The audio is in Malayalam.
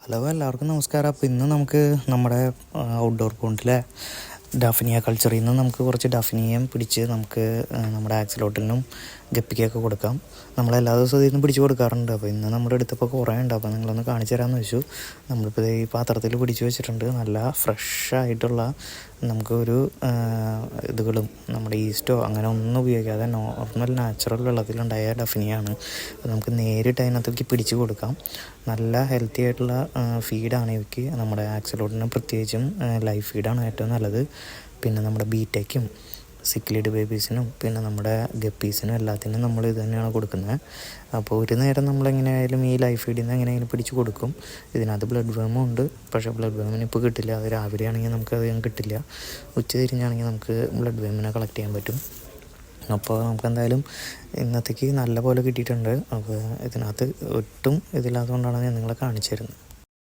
ഹലോ, എല്ലാവർക്കും നമസ്കാരം. അപ്പോൾ ഇന്ന് നമുക്ക് നമ്മുടെ ഔട്ട്ഡോർ പോണ്ടിലെ ഡാഫിനിയ കൾച്ചറിൽ നിന്ന് നമുക്ക് കുറച്ച് ഡാഫിനിയം പിടിച്ച് നമുക്ക് നമ്മുടെ ആക്സിലോട്ടിനും ഗപ്പിക്കൊക്കെ കൊടുക്കാം. നമ്മളെല്ലാ ദിവസവും ഇതിൽ നിന്ന് പിടിച്ച് കൊടുക്കാറുണ്ട്. അപ്പോൾ ഇന്ന് നമ്മുടെ അടുത്തിപ്പോൾ കുറേ ഉണ്ട്. അപ്പോൾ നിങ്ങളൊന്ന് കാണിച്ചു തരാമെന്ന് വെച്ചു. നമ്മളിപ്പോൾ ഈ പാത്രത്തിൽ പിടിച്ച് വെച്ചിട്ടുണ്ട്. നല്ല ഫ്രഷായിട്ടുള്ള നമുക്കൊരു ഇതുകളും നമ്മുടെ ഈസ്റ്റോ അങ്ങനെ ഒന്നും ഉപയോഗിക്കാതെ നോർമൽ നാച്ചുറൽ വെള്ളത്തിലുണ്ടായ ഡഫിനിയാണ്. അപ്പോൾ നമുക്ക് നേരിട്ട് അതിനകത്തേക്ക് പിടിച്ച് കൊടുക്കാം. നല്ല ഹെൽത്തി ആയിട്ടുള്ള ഫീഡാണ് ഇവയ്ക്ക്. നമ്മുടെ ആക്സിലോട്ടിന് പ്രത്യേകിച്ചും ലൈഫ് ഫീഡാണ് ഏറ്റവും നല്ലത്. പിന്നെ നമ്മുടെ ബീറ്റയ്ക്കും സിക്ലിഡ് ബേബീസിനും പിന്നെ നമ്മുടെ ഗപ്പീസിനും എല്ലാത്തിനും നമ്മൾ ഇത് തന്നെയാണ് കൊടുക്കുന്നത്. അപ്പോൾ ഒരു നേരം നമ്മളെങ്ങനെയായാലും ഈ ലൈഫ് ഫീഡിൽ നിന്ന് എങ്ങനെയായാലും പിടിച്ച് കൊടുക്കും. ഇതിനകത്ത് ബ്ലഡ് വേമും ഉണ്ട്. പക്ഷേ ബ്ലഡ് വേമിന് ഇപ്പോൾ കിട്ടില്ല. അത് രാവിലെ ആണെങ്കിൽ നമുക്ക് അധികം കിട്ടില്ല. ഉച്ച തിരിഞ്ഞാണെങ്കിൽ നമുക്ക് ബ്ലഡ് വേമിനെ കളക്ട് ചെയ്യാൻ പറ്റും. അപ്പോൾ നമുക്ക് എന്തായാലും ഇന്നത്തേക്ക് നല്ല പോലെ കിട്ടിയിട്ടുണ്ട്. അപ്പോൾ ഇതിനകത്ത് ഒട്ടും ഇതില്ലാത്തതുകൊണ്ടാണ് ഞാൻ നിങ്ങളെ കാണിച്ചു തരുന്നത്.